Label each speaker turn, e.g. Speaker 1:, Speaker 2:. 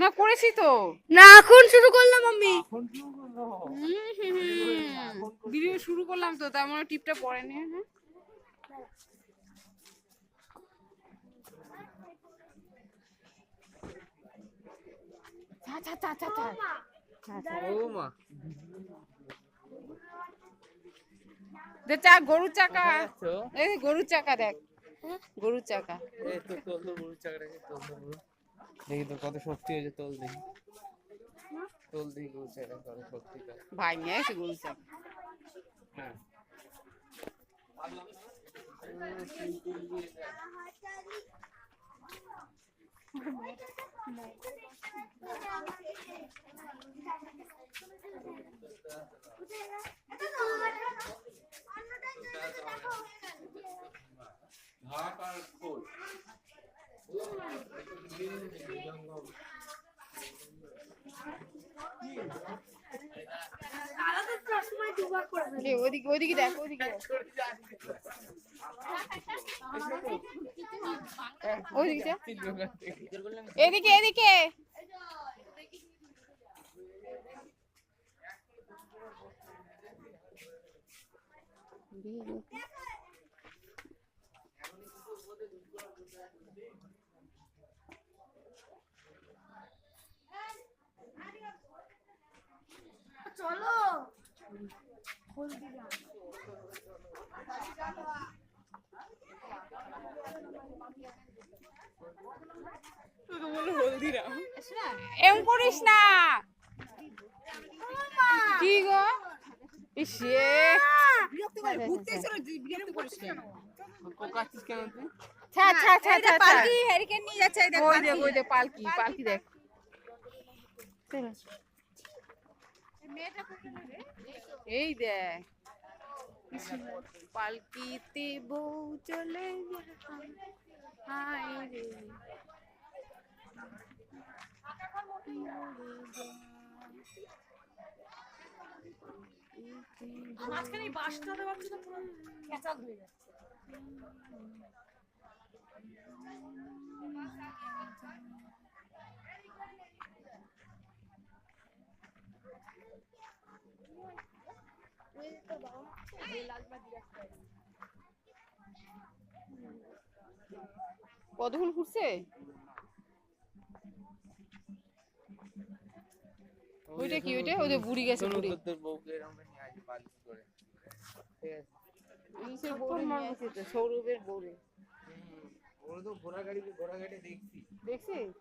Speaker 1: না করেছি তো।
Speaker 2: না এখন শুরু করলাম আমি।
Speaker 1: ভিডিও শুরু করলাম তো, তার মানে টিপটা পড়েনি। হ্যাঁ গরুর চাকা, এই গরুর চাকা দেখ, গরুর চাকা।
Speaker 3: দেখি তো কত শক্তি হয়েছে, তোল দেখি, তোল দেখি গরুর চাকা কত শক্তি।
Speaker 1: ভাই নিয়ে এসে গরুর চাকা।
Speaker 3: হ্যাঁ
Speaker 1: ওদিকে ওদিকে দেখ, ওদিকে ওদিকে এদিকে এদিকে।
Speaker 2: চলো
Speaker 1: এম করিস না। কি গো ইসে ছা ছা ছা ছা
Speaker 2: পালকি হেরিকেন নিয়ে যাচ্ছে।
Speaker 1: ওই দেখ, ওই দেখ পালকি, পালকি দেখ। এই দেখ পালকিতে বউ চলে যায়, হায় রে।
Speaker 2: মাঝখানে বাসটা দেওয়ার জন্য পুরো ক্যাচাল হয়ে যাচ্ছে।
Speaker 1: কতক্ষণ ঘুরছে? ওইটা কি, ওইটা ওই যে বুড়ি গেছে, বুড়ি সৌরভের বউরে
Speaker 3: ঘোড়া গাড়ি দেখছি।
Speaker 1: দেখছিস?